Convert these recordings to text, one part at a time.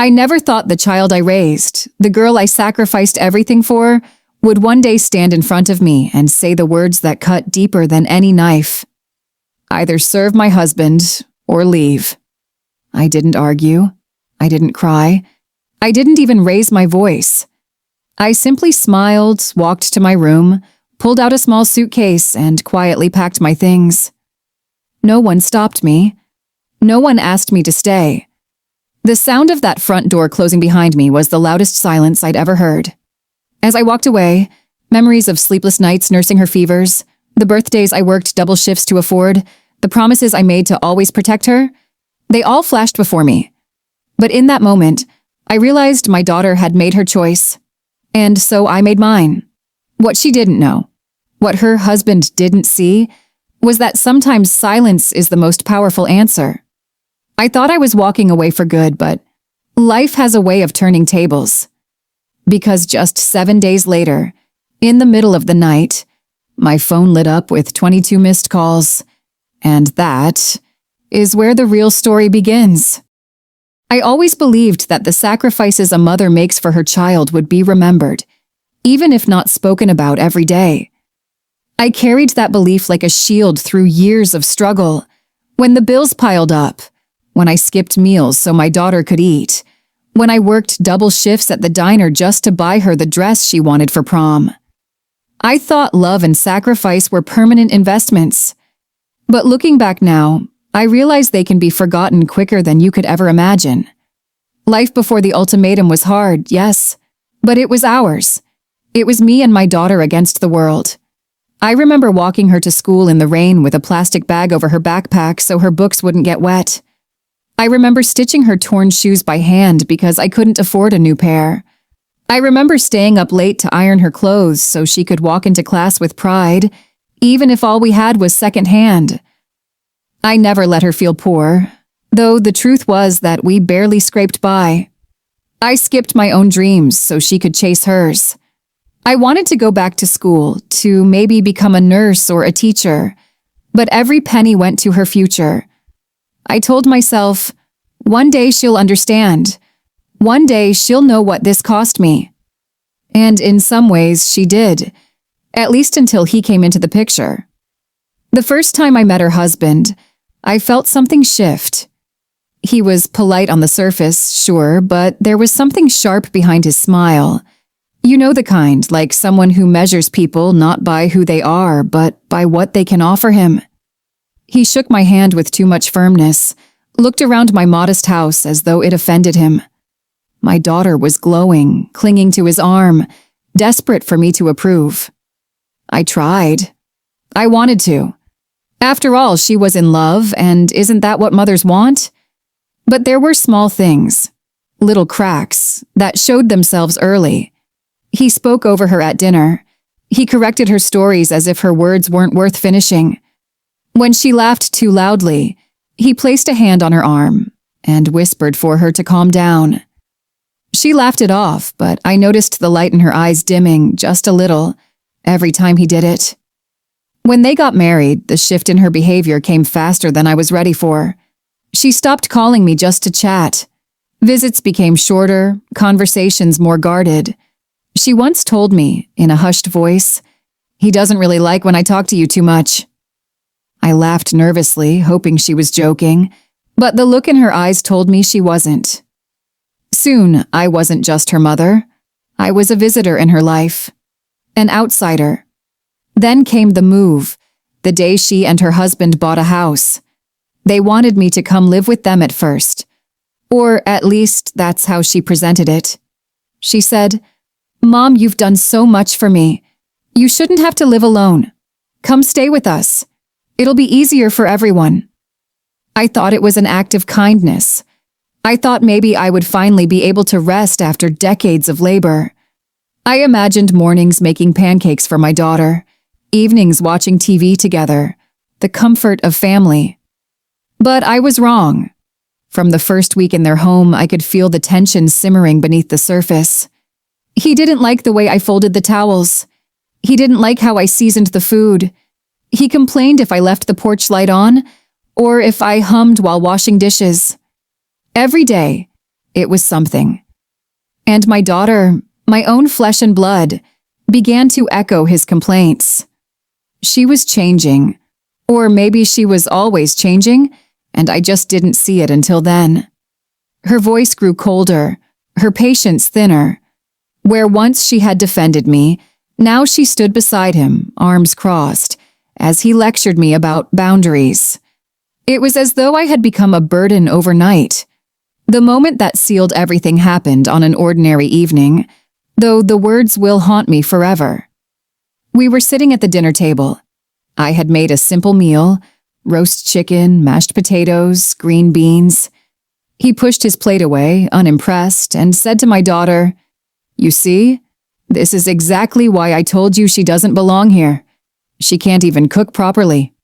I never thought the child I raised, the girl I sacrificed everything for, would one day stand in front of me and say the words that cut deeper than any knife. Either serve my husband or leave. I didn't argue. I didn't cry. I didn't even raise my voice. I simply smiled, walked to my room, pulled out a small suitcase, and quietly packed my things. No one stopped me. No one asked me to stay. The sound of that front door closing behind me was the loudest silence I'd ever heard. As I walked away, memories of sleepless nights nursing her fevers, the birthdays I worked double shifts to afford, the promises I made to always protect her, they all flashed before me. But in that moment, I realized my daughter had made her choice, and so I made mine. What she didn't know, what her husband didn't see, was that sometimes silence is the most powerful answer. I thought I was walking away for good, but life has a way of turning tables. Because just 7 days later, in the middle of the night, my phone lit up with 22 missed calls, and that is where the real story begins. I always believed that the sacrifices a mother makes for her child would be remembered, even if not spoken about every day. I carried that belief like a shield through years of struggle. When the bills piled up, when I skipped meals so my daughter could eat, when I worked double shifts at the diner just to buy her the dress she wanted for prom. I thought love and sacrifice were permanent investments. But looking back now, I realize they can be forgotten quicker than you could ever imagine. Life before the ultimatum was hard, yes, but it was ours. It was me and my daughter against the world. I remember walking her to school in the rain with a plastic bag over her backpack so her books wouldn't get wet. I remember stitching her torn shoes by hand because I couldn't afford a new pair. I remember staying up late to iron her clothes so she could walk into class with pride, even if all we had was secondhand. I never let her feel poor, though the truth was that we barely scraped by. I skipped my own dreams so she could chase hers. I wanted to go back to school, to maybe become a nurse or a teacher, but every penny went to her future. I told myself, one day she'll understand. One day she'll know what this cost me. And in some ways she did, at least until he came into the picture. The first time I met her husband, I felt something shift. He was polite on the surface, sure, but there was something sharp behind his smile. You know the kind, like someone who measures people not by who they are, but by what they can offer him. He shook my hand with too much firmness, looked around my modest house as though it offended him. My daughter was glowing, clinging to his arm, desperate for me to approve. I tried. I wanted to. After all, she was in love, and isn't that what mothers want? But there were small things, little cracks, that showed themselves early. He spoke over her at dinner. He corrected her stories as if her words weren't worth finishing. When she laughed too loudly, he placed a hand on her arm and whispered for her to calm down. She laughed it off, but I noticed the light in her eyes dimming just a little every time he did it. When they got married, the shift in her behavior came faster than I was ready for. She stopped calling me just to chat. Visits became shorter, conversations more guarded. She once told me, in a hushed voice, "He doesn't really like when I talk to you too much." I laughed nervously, hoping she was joking, but the look in her eyes told me she wasn't. Soon, I wasn't just her mother. I was a visitor in her life, an outsider. Then came the move, the day she and her husband bought a house. They wanted me to come live with them at first, or at least that's how she presented it. She said, "Mom, you've done so much for me. You shouldn't have to live alone. Come stay with us. It'll be easier for everyone." I thought it was an act of kindness. I thought maybe I would finally be able to rest after decades of labor. I imagined mornings making pancakes for my daughter, evenings watching TV together, the comfort of family. But I was wrong. From the first week in their home, I could feel the tension simmering beneath the surface. He didn't like the way I folded the towels. He didn't like how I seasoned the food. He complained if I left the porch light on, or if I hummed while washing dishes. Every day, It was something. And my daughter, my own flesh and blood, began to echo his complaints. She was changing, or maybe she was always changing, and I just didn't see it until then. Her voice grew colder, her patience thinner. Where once she had defended me, now she stood beside him, arms crossed, as he lectured me about boundaries. It was as though I had become a burden overnight. The moment that sealed everything happened on an ordinary evening, though the words will haunt me forever. We were sitting at the dinner table. I had made a simple meal, roast chicken, mashed potatoes, green beans. He pushed his plate away, unimpressed, and said to my daughter, "You see, this is exactly why I told you she doesn't belong here. She can't even cook properly."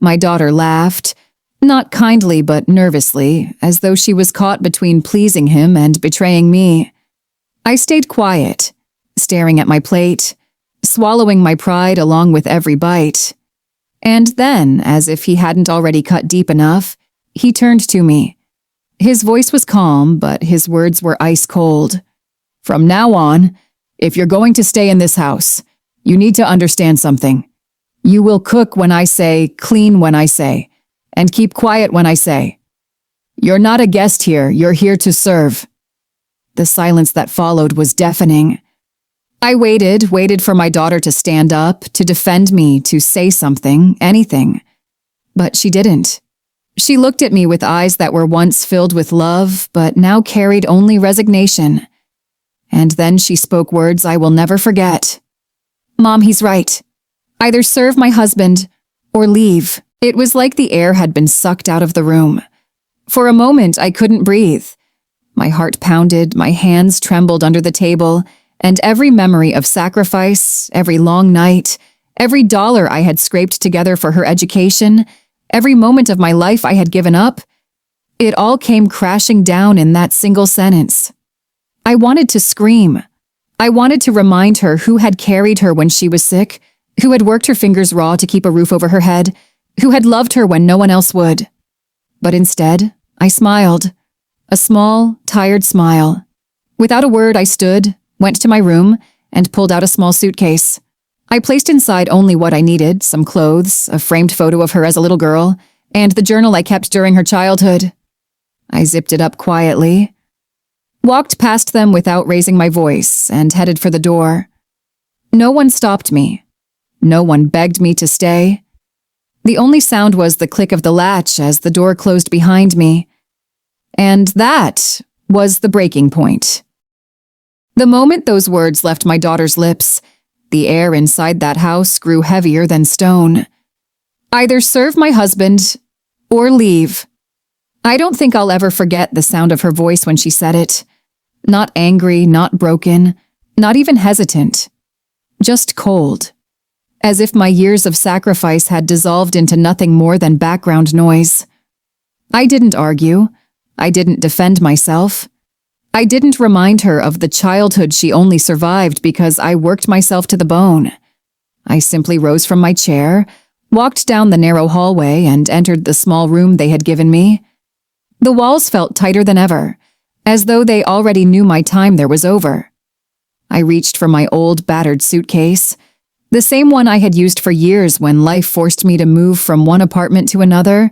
My daughter laughed, not kindly but nervously, as though she was caught between pleasing him and betraying me. I stayed quiet, staring at my plate, swallowing my pride along with every bite. And then, as if he hadn't already cut deep enough, he turned to me. His voice was calm, but his words were ice cold. "From now on, if you're going to stay in this house, you need to understand something. You will cook when I say, clean when I say, and keep quiet when I say. You're not a guest here, you're here to serve." The silence that followed was deafening. I waited for my daughter to stand up, to defend me, to say something, anything. But she didn't. She looked at me with eyes that were once filled with love, but now carried only resignation. And then she spoke words I will never forget. "Mom, he's right. Either serve my husband or leave." It was like the air had been sucked out of the room. For a moment, I couldn't breathe. My heart pounded, my hands trembled under the table, and every memory of sacrifice, every long night, every dollar I had scraped together for her education, every moment of my life I had given up, it all came crashing down in that single sentence. I wanted to scream. I wanted to remind her who had carried her when she was sick, who had worked her fingers raw to keep a roof over her head, who had loved her when no one else would. But instead, I smiled. A small, tired smile. Without a word, I stood, went to my room, and pulled out a small suitcase. I placed inside only what I needed, some clothes, a framed photo of her as a little girl, and the journal I kept during her childhood. I zipped it up quietly, walked past them without raising my voice, and headed for the door. No one stopped me. No one begged me to stay. The only sound was the click of the latch as the door closed behind me. And that was the breaking point. The moment those words left my daughter's lips, the air inside that house grew heavier than stone. Either serve my husband or leave. I don't think I'll ever forget the sound of her voice when she said it. Not angry, not broken, not even hesitant. Just cold. As if my years of sacrifice had dissolved into nothing more than background noise. I didn't argue. I didn't defend myself. I didn't remind her of the childhood she only survived because I worked myself to the bone. I simply rose from my chair, walked down the narrow hallway, and entered the small room they had given me. The walls felt tighter than ever, as though they already knew my time there was over. I reached for my old, battered suitcase, the same one I had used for years when life forced me to move from one apartment to another,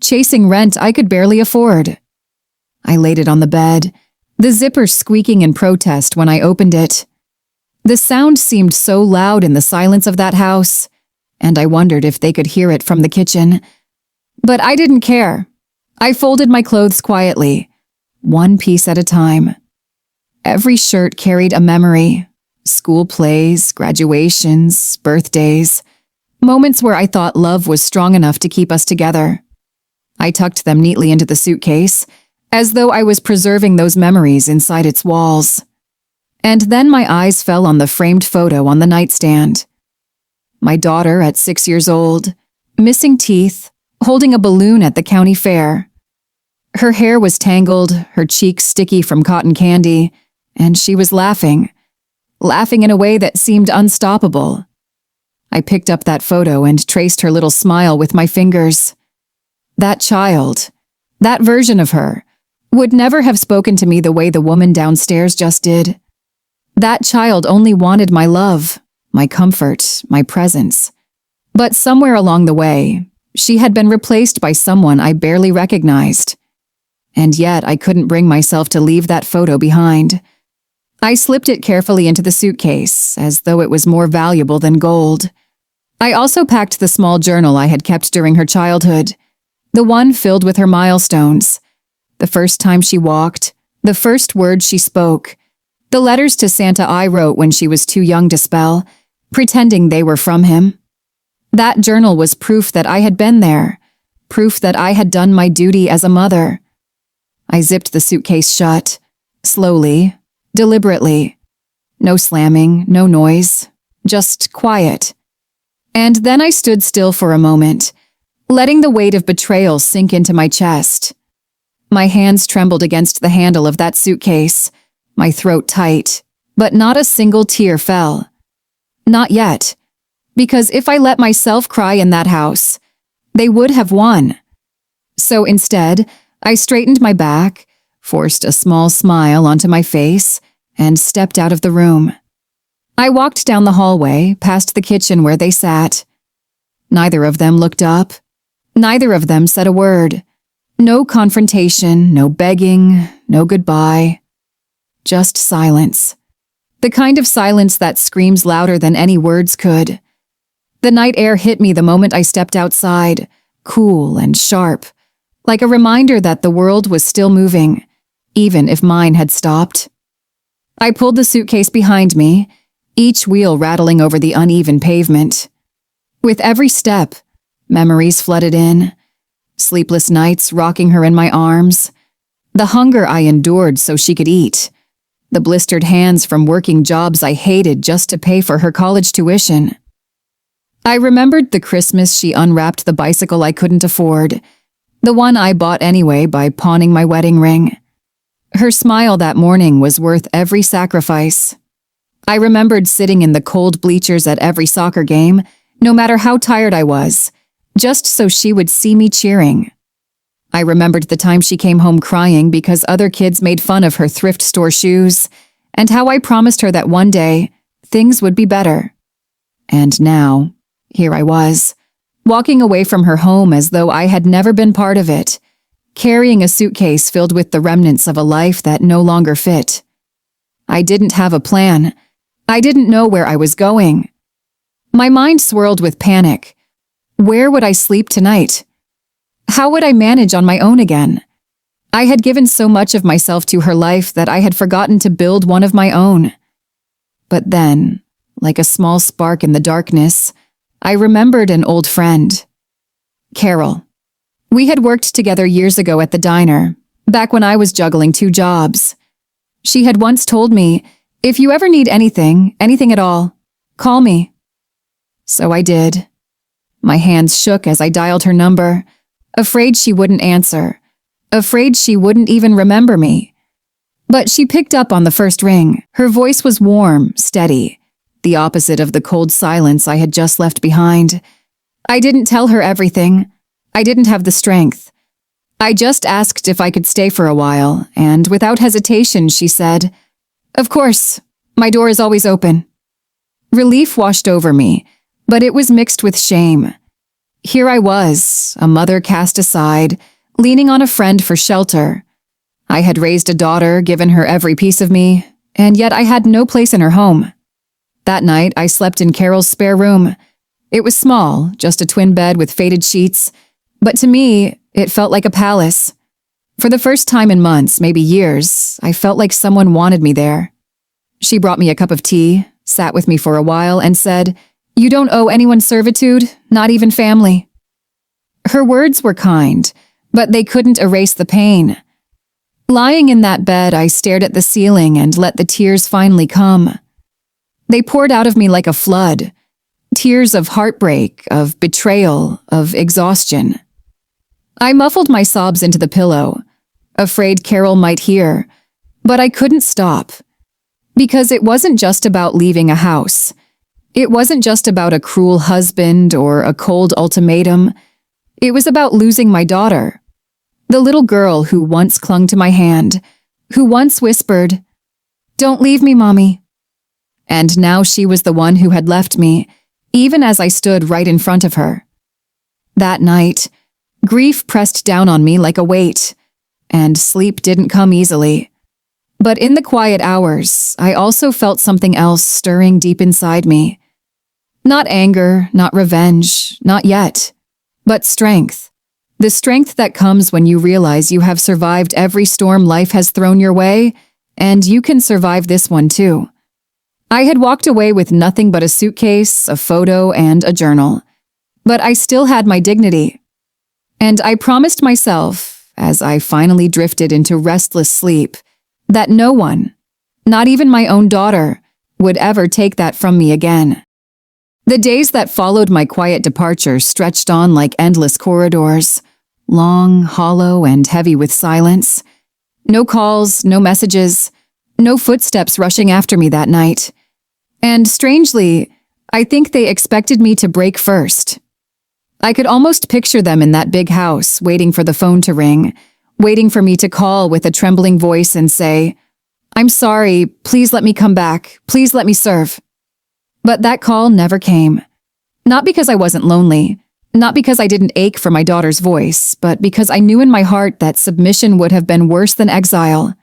chasing rent I could barely afford. I laid it on the bed, the zipper squeaking in protest when I opened it. The sound seemed so loud in the silence of that house, and I wondered if they could hear it from the kitchen. But I didn't care. I folded my clothes quietly, one piece at a time. Every shirt carried a memory. School plays, graduations, birthdays, moments where I thought love was strong enough to keep us together. I tucked them neatly into the suitcase, as though I was preserving those memories inside its walls. And then my eyes fell on the framed photo on the nightstand. My daughter at 6 years old, missing teeth, holding a balloon at the county fair. Her hair was tangled, her cheeks sticky from cotton candy, and she was laughing in a way that seemed unstoppable. I picked up that photo and traced her little smile with my fingers. That child, that version of her, would never have spoken to me the way the woman downstairs just did. That child only wanted my love, my comfort, my presence. But somewhere along the way, she had been replaced by someone I barely recognized. And yet I couldn't bring myself to leave that photo behind. I slipped it carefully into the suitcase, as though it was more valuable than gold. I also packed the small journal I had kept during her childhood, the one filled with her milestones. The first time she walked, the first words she spoke, the letters to Santa I wrote when she was too young to spell, pretending they were from him. That journal was proof that I had been there, proof that I had done my duty as a mother. I zipped the suitcase shut, slowly, deliberately. No slamming, no noise, just quiet. And then I stood still for a moment, letting the weight of betrayal sink into my chest. My hands trembled against the handle of that suitcase, my throat tight, but not a single tear fell. Not yet, because if I let myself cry in that house, they would have won. So instead, I straightened my back, forced a small smile onto my face, and stepped out of the room. I walked down the hallway, past the kitchen where they sat. Neither of them looked up. Neither of them said a word. No confrontation, no begging, no goodbye. Just silence. The kind of silence that screams louder than any words could. The night air hit me the moment I stepped outside, cool and sharp, like a reminder that the world was still moving, even if mine had stopped. I pulled the suitcase behind me, each wheel rattling over the uneven pavement. With every step, memories flooded in, sleepless nights rocking her in my arms, the hunger I endured so she could eat, the blistered hands from working jobs I hated just to pay for her college tuition. I remembered the Christmas she unwrapped the bicycle I couldn't afford, the one I bought anyway by pawning my wedding ring. Her smile that morning was worth every sacrifice. I remembered sitting in the cold bleachers at every soccer game, no matter how tired I was, just so she would see me cheering. I remembered the time she came home crying because other kids made fun of her thrift store shoes, and how I promised her that one day, things would be better. And now, here I was, walking away from her home as though I had never been part of it, carrying a suitcase filled with the remnants of a life that no longer fit. I didn't have a plan. I didn't know where I was going. My mind swirled with panic. Where would I sleep tonight? How would I manage on my own again? I had given so much of myself to her life that I had forgotten to build one of my own. But then, like a small spark in the darkness, I remembered an old friend. Carol. We had worked together years ago at the diner, back when I was juggling 2 jobs. She had once told me, if you ever need anything at all, call me. So I did. My hands shook as I dialed her number, afraid she wouldn't answer, afraid she wouldn't even remember me. But she picked up on the first ring. Her voice was warm, steady, the opposite of the cold silence I had just left behind. I didn't tell her everything. I didn't have the strength. I just asked if I could stay for a while, and without hesitation, she said, "Of course, my door is always open." Relief washed over me, but it was mixed with shame. Here I was, a mother cast aside, leaning on a friend for shelter. I had raised a daughter, given her every piece of me, and yet I had no place in her home. That night, I slept in Carol's spare room. It was small, just a twin bed with faded sheets, but to me, it felt like a palace. For the first time in months, maybe years, I felt like someone wanted me there. She brought me a cup of tea, sat with me for a while, and said, "You don't owe anyone servitude, not even family." Her words were kind, but they couldn't erase the pain. Lying in that bed, I stared at the ceiling and let the tears finally come. They poured out of me like a flood, tears of heartbreak, of betrayal, of exhaustion. I muffled my sobs into the pillow, afraid Carol might hear, but I couldn't stop. Because it wasn't just about leaving a house. It wasn't just about a cruel husband or a cold ultimatum. It was about losing my daughter. The little girl who once clung to my hand, who once whispered, "Don't leave me, Mommy." And now she was the one who had left me, even as I stood right in front of her. That night, grief pressed down on me like a weight, and sleep didn't come easily. But in the quiet hours, I also felt something else stirring deep inside me. Not anger, not revenge, not yet, but strength. The strength that comes when you realize you have survived every storm life has thrown your way, and you can survive this one too. I had walked away with nothing but a suitcase, a photo, and a journal. But I still had my dignity. And I promised myself, as I finally drifted into restless sleep, that no one, not even my own daughter, would ever take that from me again. The days that followed my quiet departure stretched on like endless corridors, long, hollow, and heavy with silence. No calls, no messages, no footsteps rushing after me that night. And strangely, I think they expected me to break first. I could almost picture them in that big house, waiting for the phone to ring, waiting for me to call with a trembling voice and say, "I'm sorry, please let me come back, please let me serve." But that call never came. Not because I wasn't lonely, not because I didn't ache for my daughter's voice, but because I knew in my heart that submission would have been worse than exile.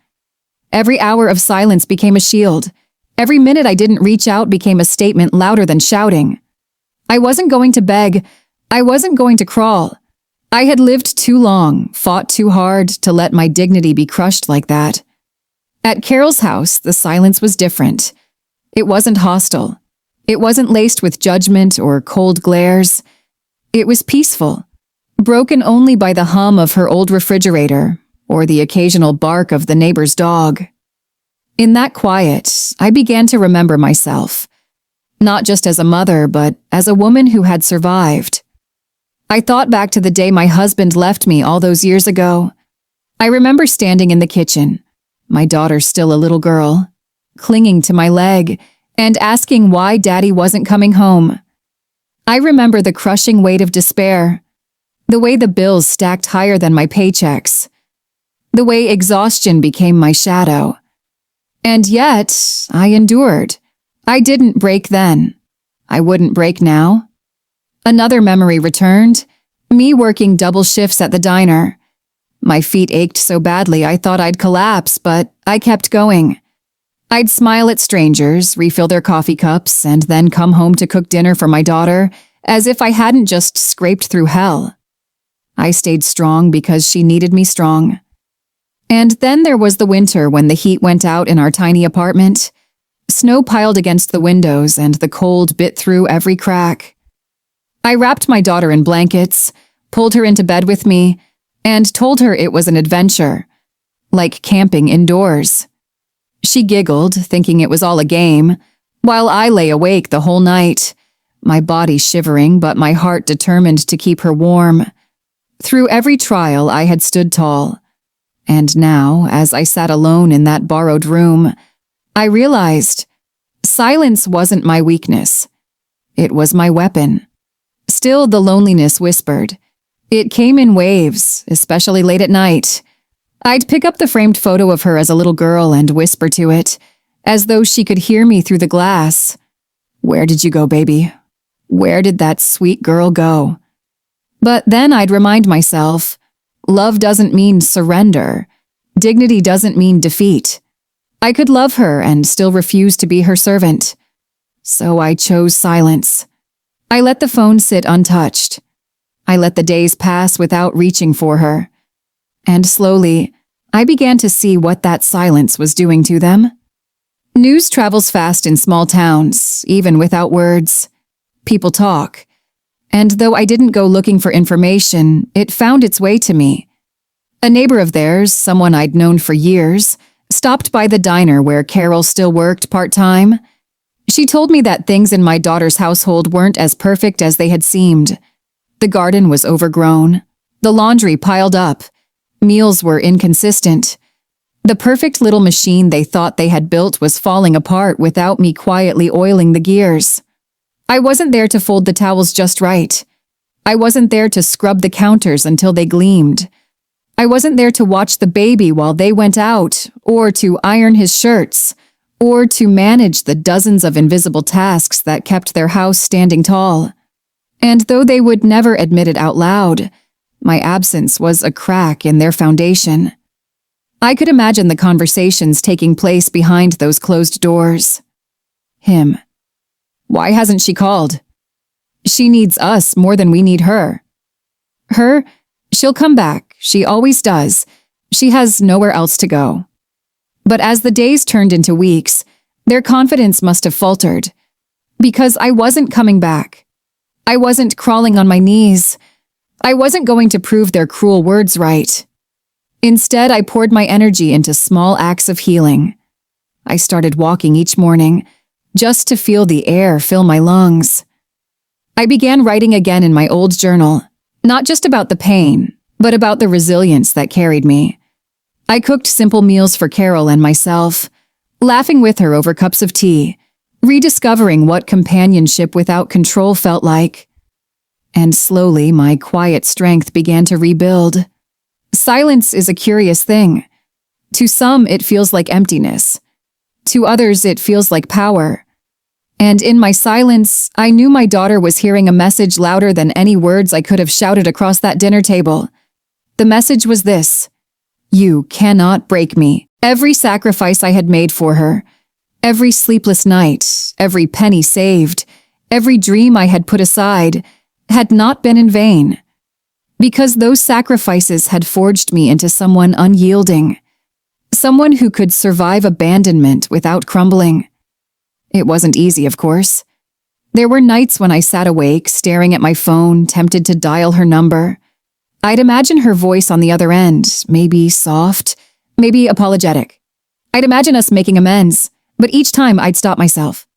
Every hour of silence became a shield. Every minute I didn't reach out became a statement louder than shouting. I wasn't going to beg. I wasn't going to crawl. I had lived too long, fought too hard to let my dignity be crushed like that. At Carol's house, the silence was different. It wasn't hostile. It wasn't laced with judgment or cold glares. It was peaceful, broken only by the hum of her old refrigerator or the occasional bark of the neighbor's dog. In that quiet, I began to remember myself, not just as a mother, but as a woman who had survived. I thought back to the day my husband left me all those years ago. I remember standing in the kitchen, my daughter still a little girl, clinging to my leg and asking why Daddy wasn't coming home. I remember the crushing weight of despair, the way the bills stacked higher than my paychecks, the way exhaustion became my shadow. And yet, I endured. I didn't break then. I wouldn't break now. Another memory returned, me working double shifts at the diner. My feet ached so badly I thought I'd collapse, but I kept going. I'd smile at strangers, refill their coffee cups, and then come home to cook dinner for my daughter, as if I hadn't just scraped through hell. I stayed strong because she needed me strong. And then there was the winter when the heat went out in our tiny apartment. Snow piled against the windows and the cold bit through every crack. I wrapped my daughter in blankets, pulled her into bed with me, and told her it was an adventure, like camping indoors. She giggled, thinking it was all a game, while I lay awake the whole night, my body shivering but my heart determined to keep her warm. Through every trial I had stood tall, and now, as I sat alone in that borrowed room, I realized silence wasn't my weakness. It was my weapon. Still, the loneliness whispered. It came in waves, especially late at night. I'd pick up the framed photo of her as a little girl and whisper to it, as though she could hear me through the glass. "Where did you go, baby? Where did that sweet girl go?" But then I'd remind myself, love doesn't mean surrender. Dignity doesn't mean defeat. I could love her and still refuse to be her servant. So I chose silence. I let the phone sit untouched. I let the days pass without reaching for her. And slowly, I began to see what that silence was doing to them. News travels fast in small towns, even without words. People talk. And though I didn't go looking for information, it found its way to me. A neighbor of theirs, someone I'd known for years, stopped by the diner where Carol still worked part-time. She told me that things in my daughter's household weren't as perfect as they had seemed. The garden was overgrown. The laundry piled up. Meals were inconsistent. The perfect little machine they thought they had built was falling apart without me quietly oiling the gears. I wasn't there to fold the towels just right. I wasn't there to scrub the counters until they gleamed. I wasn't there to watch the baby while they went out, or to iron his shirts, or to manage the dozens of invisible tasks that kept their house standing tall. And though they would never admit it out loud, my absence was a crack in their foundation. I could imagine the conversations taking place behind those closed doors. Him. Why hasn't she called? She needs us more than we need her. Her? She'll come back. She always does. She has nowhere else to go. But as the days turned into weeks, their confidence must have faltered. Because I wasn't coming back. I wasn't crawling on my knees. I wasn't going to prove their cruel words right. Instead, I poured my energy into small acts of healing. I started walking each morning, just to feel the air fill my lungs. I began writing again in my old journal, not just about the pain, but about the resilience that carried me. I cooked simple meals for Carol and myself, laughing with her over cups of tea, rediscovering what companionship without control felt like. And slowly, my quiet strength began to rebuild. Silence is a curious thing. To some, it feels like emptiness. To others, it feels like power. And in my silence, I knew my daughter was hearing a message louder than any words I could have shouted across that dinner table. The message was this: you cannot break me. Every sacrifice I had made for her, every sleepless night, every penny saved, every dream I had put aside, had not been in vain. Because those sacrifices had forged me into someone unyielding, someone who could survive abandonment without crumbling. It wasn't easy, of course. There were nights when I sat awake, staring at my phone, tempted to dial her number. I'd imagine her voice on the other end, maybe soft, maybe apologetic. I'd imagine us making amends, but each time I'd stop myself.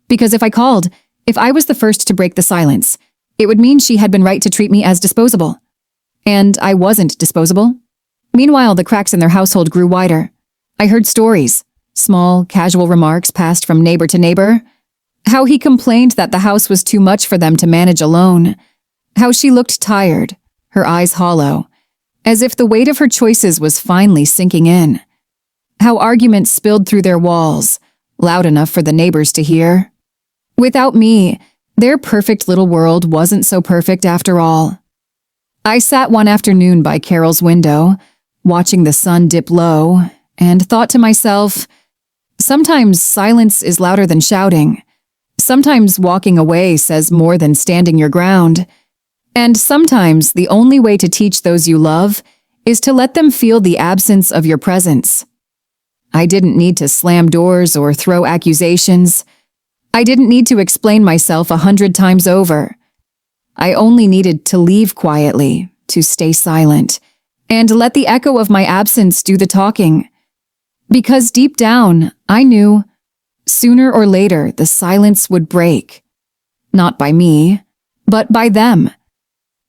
Because if I called, if I was the first to break the silence, it would mean she had been right to treat me as disposable. And I wasn't disposable. Meanwhile, the cracks in their household grew wider. I heard stories. Small, casual remarks passed from neighbor to neighbor. How he complained that the house was too much for them to manage alone. How she looked tired, her eyes hollow, as if the weight of her choices was finally sinking in. How arguments spilled through their walls, loud enough for the neighbors to hear. Without me, their perfect little world wasn't so perfect after all. I sat one afternoon by Carol's window, watching the sun dip low, and thought to myself, sometimes silence is louder than shouting. Sometimes walking away says more than standing your ground. And sometimes the only way to teach those you love is to let them feel the absence of your presence. I didn't need to slam doors or throw accusations. I didn't need to explain myself 100 times over. I only needed to leave quietly, to stay silent, and let the echo of my absence do the talking. Because deep down, I knew, sooner or later the silence would break. Not by me, but by them.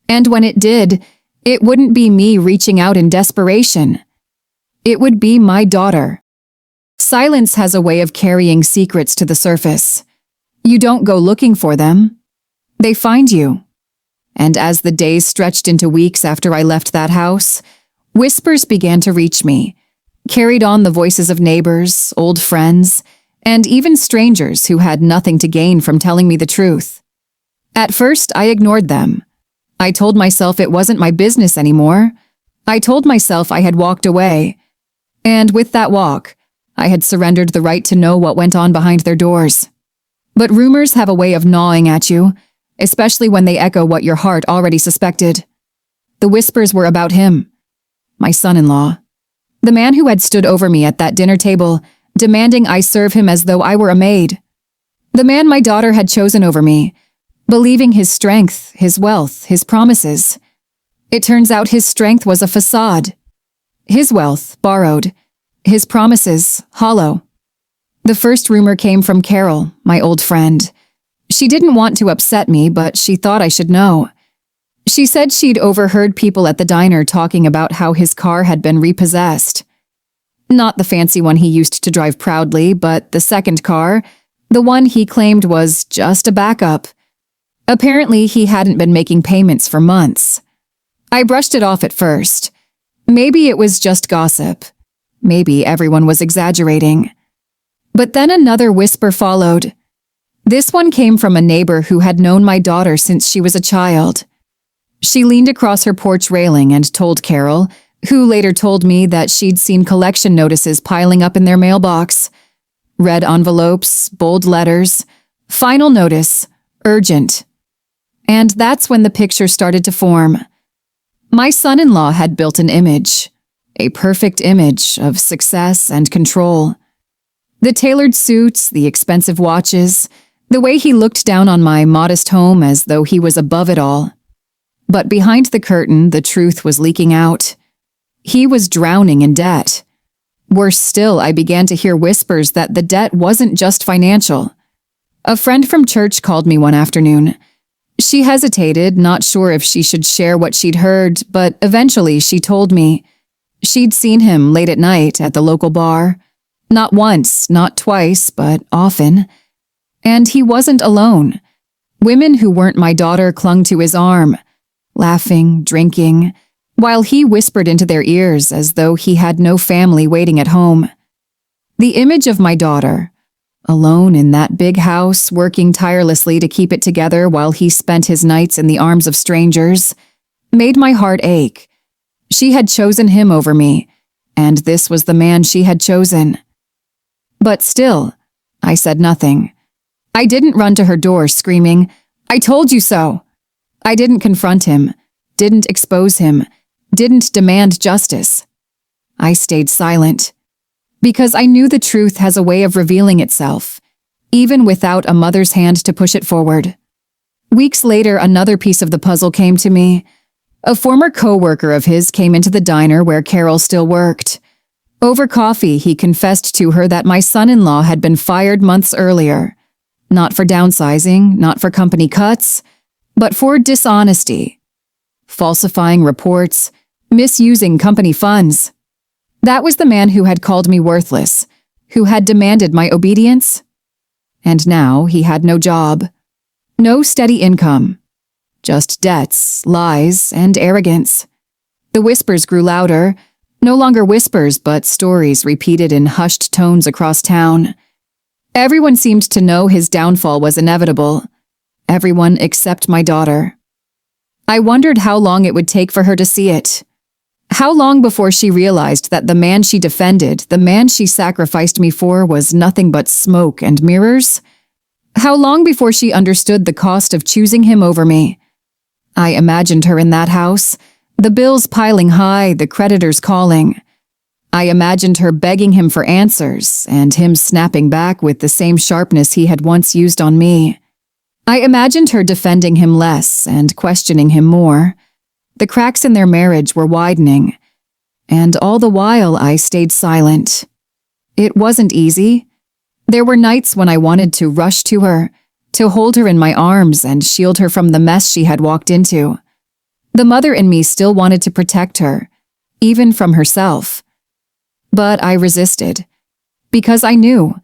And when it did, it wouldn't be me reaching out in desperation. It would be my daughter. Silence has a way of carrying secrets to the surface. You don't go looking for them. They find you. And as the days stretched into weeks after I left that house, whispers began to reach me, carried on the voices of neighbors, old friends, and even strangers who had nothing to gain from telling me the truth. At first, I ignored them. I told myself it wasn't my business anymore. I told myself I had walked away. And with that walk, I had surrendered the right to know what went on behind their doors. But rumors have a way of gnawing at you, especially when they echo what your heart already suspected. The whispers were about him, my son-in-law. The man who had stood over me at that dinner table, demanding I serve him as though I were a maid. The man my daughter had chosen over me, believing his strength, his wealth, his promises. It turns out his strength was a facade. His wealth, borrowed. His promises, hollow. The first rumor came from Carol, my old friend. She didn't want to upset me, but she thought I should know. She said she'd overheard people at the diner talking about how his car had been repossessed. Not the fancy one he used to drive proudly, but the second car, the one he claimed was just a backup. Apparently, he hadn't been making payments for months. I brushed it off at first. Maybe it was just gossip. Maybe everyone was exaggerating. But then another whisper followed. This one came from a neighbor who had known my daughter since she was a child. She leaned across her porch railing and told Carol, who later told me that she'd seen collection notices piling up in their mailbox. Red envelopes, bold letters, final notice, urgent. And that's when the picture started to form. My son-in-law had built an image, a perfect image of success and control. The tailored suits, the expensive watches, the way he looked down on my modest home as though he was above it all. But behind the curtain, the truth was leaking out. He was drowning in debt. Worse still, I began to hear whispers that the debt wasn't just financial. A friend from church called me one afternoon. She hesitated, not sure if she should share what she'd heard, but eventually she told me. She'd seen him late at night at the local bar. Not once, not twice, but often. And he wasn't alone. Women who weren't my daughter clung to his arm, laughing, drinking, while he whispered into their ears as though he had no family waiting at home. The image of my daughter, alone in that big house, working tirelessly to keep it together while he spent his nights in the arms of strangers, made my heart ache. She had chosen him over me, and this was the man she had chosen. But still, I said nothing. I didn't run to her door screaming, "I told you so!" I didn't confront him, didn't expose him, didn't demand justice. I stayed silent, because I knew the truth has a way of revealing itself, even without a mother's hand to push it forward. Weeks later, another piece of the puzzle came to me. A former co-worker of his came into the diner where Carol still worked. Over coffee, he confessed to her that my son-in-law had been fired months earlier, not for downsizing, not for company cuts, but for dishonesty, falsifying reports, misusing company funds. That was the man who had called me worthless, who had demanded my obedience. And now he had no job, no steady income, just debts, lies, and arrogance. The whispers grew louder, no longer whispers but stories repeated in hushed tones across town. Everyone seemed to know his downfall was inevitable, everyone except my daughter. I wondered how long it would take for her to see it. How long before she realized that the man she defended, the man she sacrificed me for, was nothing but smoke and mirrors? How long before she understood the cost of choosing him over me? I imagined her in that house, the bills piling high, the creditors calling. I imagined her begging him for answers, and him snapping back with the same sharpness he had once used on me. I imagined her defending him less and questioning him more. The cracks in their marriage were widening, and all the while I stayed silent. It wasn't easy. There were nights when I wanted to rush to her, to hold her in my arms and shield her from the mess she had walked into. The mother in me still wanted to protect her, even from herself. But I resisted, because I knew,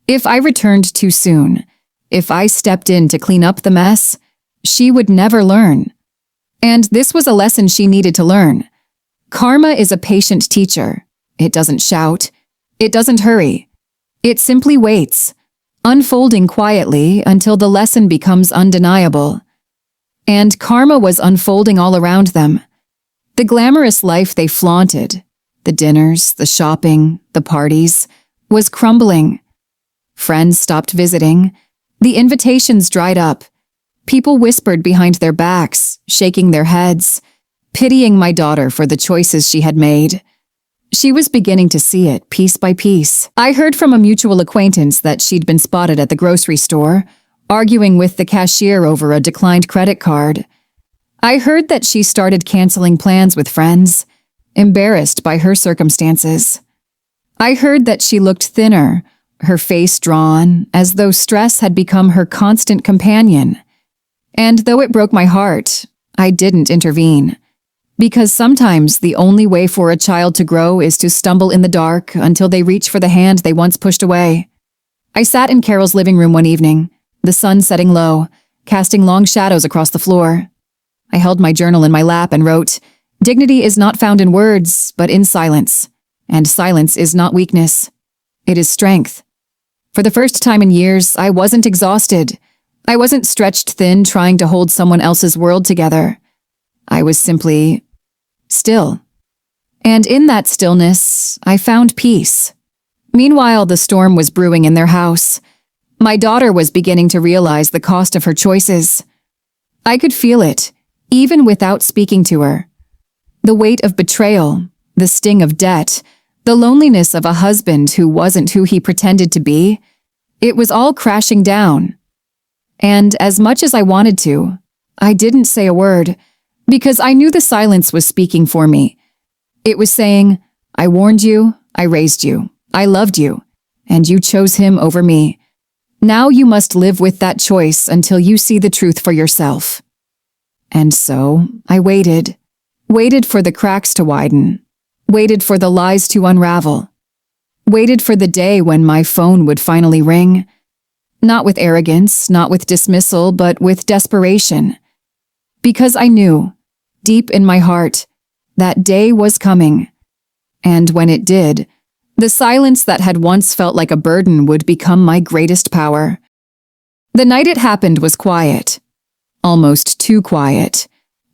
if I returned too soon, if I stepped in to clean up the mess, she would never learn. And this was a lesson she needed to learn. Karma is a patient teacher. It doesn't shout. It doesn't hurry. It simply waits, unfolding quietly until the lesson becomes undeniable. And karma was unfolding all around them. The glamorous life they flaunted, the dinners, the shopping, the parties, was crumbling. Friends stopped visiting. The invitations dried up. People whispered behind their backs, shaking their heads, pitying my daughter for the choices she had made. She was beginning to see it piece by piece. I heard from a mutual acquaintance that she'd been spotted at the grocery store, arguing with the cashier over a declined credit card. I heard that she started canceling plans with friends, embarrassed by her circumstances. I heard that she looked thinner, her face drawn, as though stress had become her constant companion. And though it broke my heart, I didn't intervene. Because sometimes the only way for a child to grow is to stumble in the dark until they reach for the hand they once pushed away. I sat in Carol's living room one evening, the sun setting low, casting long shadows across the floor. I held my journal in my lap and wrote, Dignity is not found in words, but in silence. And silence is not weakness. It is strength. For the first time in years, I wasn't exhausted. I wasn't stretched thin trying to hold someone else's world together. I was simply still. And in that stillness, I found peace. Meanwhile, the storm was brewing in their house. My daughter was beginning to realize the cost of her choices. I could feel it, even without speaking to her. The weight of betrayal, the sting of debt, the loneliness of a husband who wasn't who he pretended to be, it was all crashing down. And as much as I wanted to, I didn't say a word, because I knew the silence was speaking for me. It was saying, I warned you, I raised you, I loved you, and you chose him over me. Now you must live with that choice until you see the truth for yourself. And so I waited for the cracks to widen, waited for the lies to unravel, waited for the day when my phone would finally ring. Not with arrogance, not with dismissal, but with desperation. Because I knew, deep in my heart, that day was coming. And when it did, the silence that had once felt like a burden would become my greatest power. The night it happened was quiet. Almost too quiet.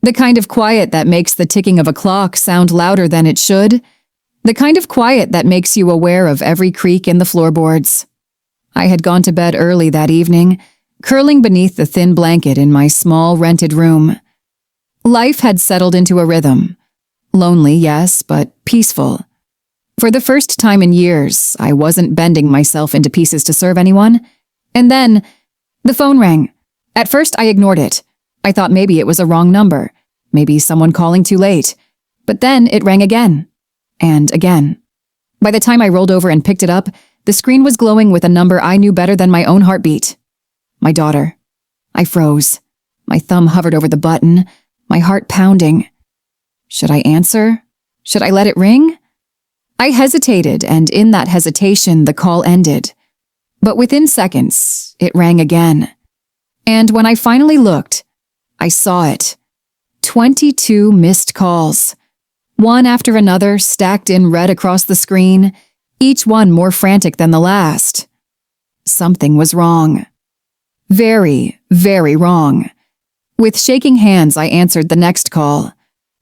The kind of quiet that makes the ticking of a clock sound louder than it should. The kind of quiet that makes you aware of every creak in the floorboards. I had gone to bed early that evening, curling beneath the thin blanket in my small rented room. Life had settled into a rhythm. Lonely, yes, but peaceful. For the first time in years, I wasn't bending myself into pieces to serve anyone. And then, the phone rang. At first, I ignored it. I thought maybe it was a wrong number, maybe someone calling too late. But then it rang again. And again. By the time I rolled over and picked it up, the screen was glowing with a number I knew better than my own heartbeat. My daughter. I froze. My thumb hovered over the button, my heart pounding. Should I answer? Should I let it ring? I hesitated, and in that hesitation, the call ended. But within seconds, it rang again. And when I finally looked, I saw it. 22 missed calls. One after another, stacked in red across the screen, each one more frantic than the last. Something was wrong. Very, very wrong. With shaking hands, I answered the next call.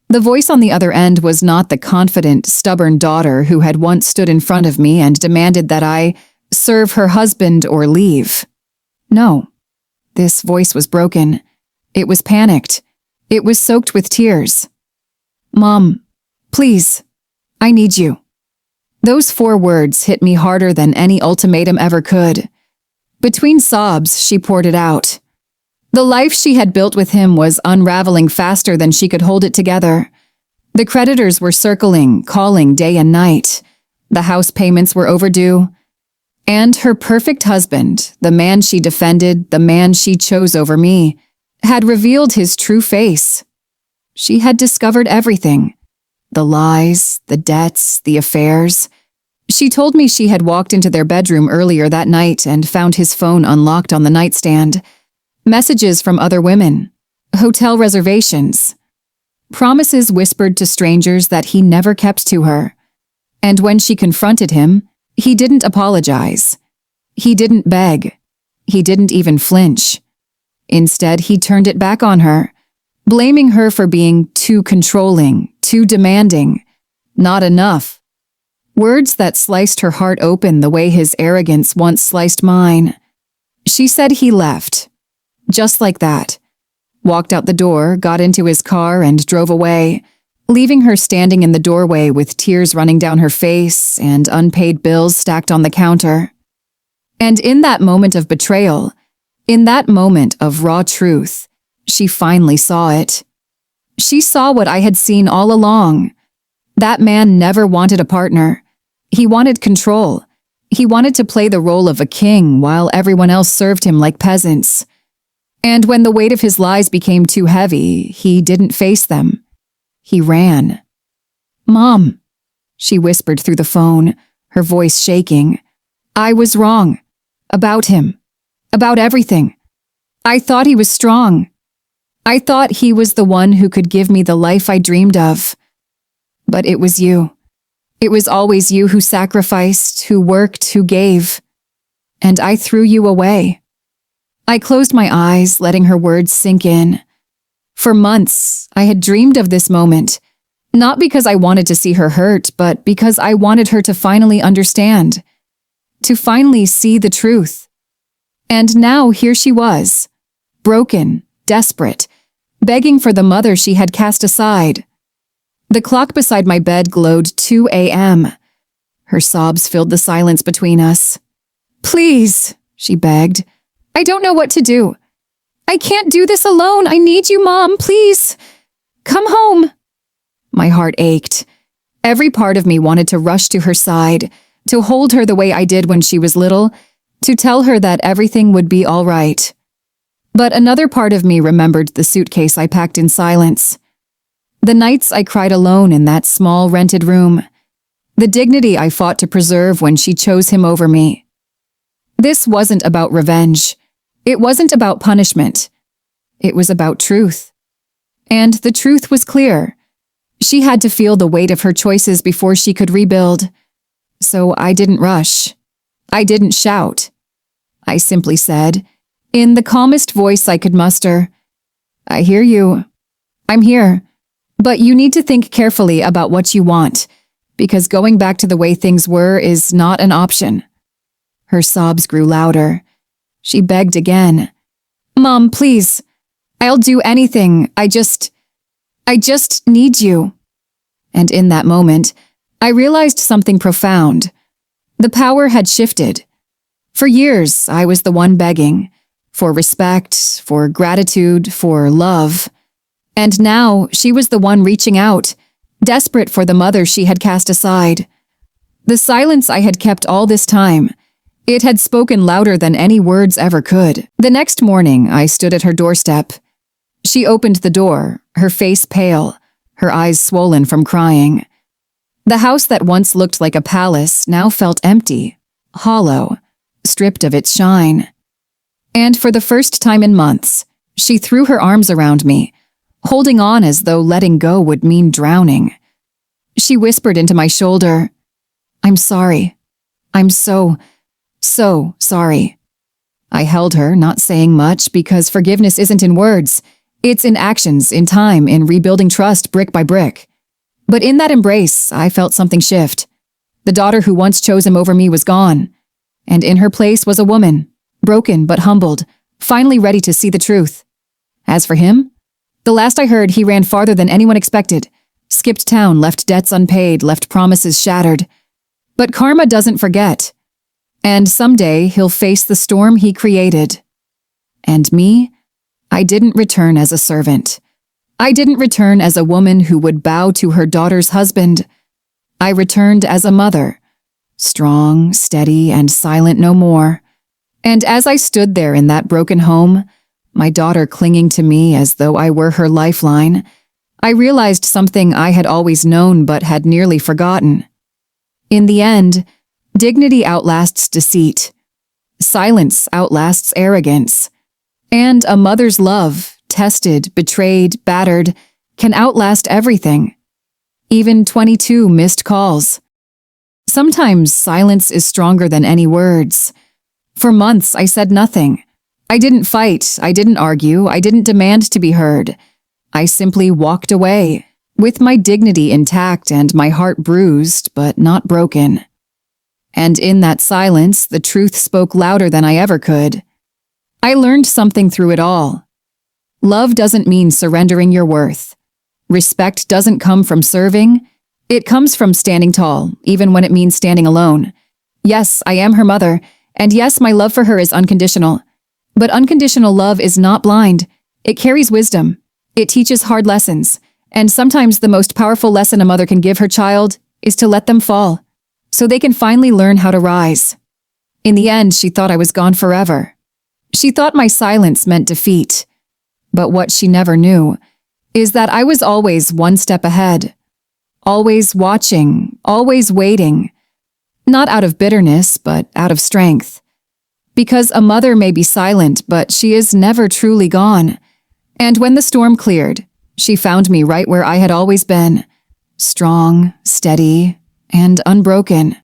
The voice on the other end was not the confident, stubborn daughter who had once stood in front of me and demanded that I serve her husband or leave. No. This voice was broken. It was panicked. It was soaked with tears. Mom, please, I need you. Those 4 words hit me harder than any ultimatum ever could. Between sobs, she poured it out. The life she had built with him was unraveling faster than she could hold it together. The creditors were circling, calling day and night. The house payments were overdue. And her perfect husband, the man she defended, the man she chose over me, had revealed his true face. She had discovered everything. The lies, the debts, the affairs. She told me she had walked into their bedroom earlier that night and found his phone unlocked on the nightstand. Messages from other women. Hotel reservations. Promises whispered to strangers that he never kept to her. And when she confronted him, he didn't apologize. He didn't beg. He didn't even flinch. Instead, he turned it back on her, blaming her for being too controlling, too demanding. Not enough. Words that sliced her heart open the way his arrogance once sliced mine. She said he left. Just like that. Walked out the door, got into his car, and drove away, leaving her standing in the doorway with tears running down her face and unpaid bills stacked on the counter. And in that moment of betrayal, in that moment of raw truth, she finally saw it. She saw what I had seen all along. That man never wanted a partner. He wanted control. He wanted to play the role of a king while everyone else served him like peasants. And when the weight of his lies became too heavy, he didn't face them. He ran. Mom, she whispered through the phone, her voice shaking. I was wrong. About him. About everything. I thought he was strong. I thought he was the one who could give me the life I dreamed of. But it was you. It was always you who sacrificed, who worked, who gave. And I threw you away. I closed my eyes, letting her words sink in. For months, I had dreamed of this moment, not because I wanted to see her hurt, but because I wanted her to finally understand, to finally see the truth. And now here she was, broken, desperate, begging for the mother she had cast aside. The clock beside my bed glowed 2 a.m. Her sobs filled the silence between us. "Please," she begged. "I don't know what to do. I can't do this alone. I need you, Mom. Please. Come home." My heart ached. Every part of me wanted to rush to her side, to hold her the way I did when she was little, to tell her that everything would be all right. But another part of me remembered the suitcase I packed in silence. The nights I cried alone in that small rented room. The dignity I fought to preserve when she chose him over me. This wasn't about revenge. It wasn't about punishment. It was about truth. And the truth was clear. She had to feel the weight of her choices before she could rebuild. So I didn't rush. I didn't shout. I simply said, in the calmest voice I could muster, "I hear you. I'm here. But you need to think carefully about what you want, because going back to the way things were is not an option." Her sobs grew louder. She begged again. "Mom, please. I'll do anything. I just need you." And in that moment, I realized something profound. The power had shifted. For years, I was the one begging, for respect, for gratitude, for love. And now, she was the one reaching out, desperate for the mother she had cast aside. The silence I had kept all this time, it had spoken louder than any words ever could. The next morning, I stood at her doorstep. She opened the door, her face pale, her eyes swollen from crying. The house that once looked like a palace now felt empty, hollow, stripped of its shine. And for the first time in months, she threw her arms around me, holding on as though letting go would mean drowning. She whispered into my shoulder, "I'm sorry. I'm so sorry." I held her, not saying much, because forgiveness isn't in words. It's in actions, in time, in rebuilding trust brick by brick. But in that embrace, I felt something shift. The daughter who once chose him over me was gone. And in her place was a woman, broken but humbled, finally ready to see the truth. As for him, the last I heard, he ran farther than anyone expected. Skipped town, left debts unpaid, left promises shattered. But karma doesn't forget. And someday he'll face the storm he created. And me? I didn't return as a servant. I didn't return as a woman who would bow to her daughter's husband. I returned as a mother, strong, steady, and silent no more. And as I stood there in that broken home, my daughter clinging to me as though I were her lifeline, I realized something I had always known but had nearly forgotten. In the end, dignity outlasts deceit. Silence outlasts arrogance. And a mother's love, tested, betrayed, battered, can outlast everything. Even 22 missed calls. Sometimes silence is stronger than any words. For months, I said nothing. I didn't fight, I didn't argue, I didn't demand to be heard. I simply walked away, with my dignity intact and my heart bruised, but not broken. And in that silence, the truth spoke louder than I ever could. I learned something through it all. Love doesn't mean surrendering your worth. Respect doesn't come from serving. It comes from standing tall, even when it means standing alone. Yes, I am her mother, and yes, my love for her is unconditional. But unconditional love is not blind. It carries wisdom. It teaches hard lessons. And sometimes the most powerful lesson a mother can give her child is to let them fall, so they can finally learn how to rise. In the end, she thought I was gone forever. She thought my silence meant defeat. But what she never knew is that I was always one step ahead. Always watching, always waiting. Not out of bitterness, but out of strength. Because a mother may be silent, but she is never truly gone. And when the storm cleared, she found me right where I had always been, strong, steady, and unbroken.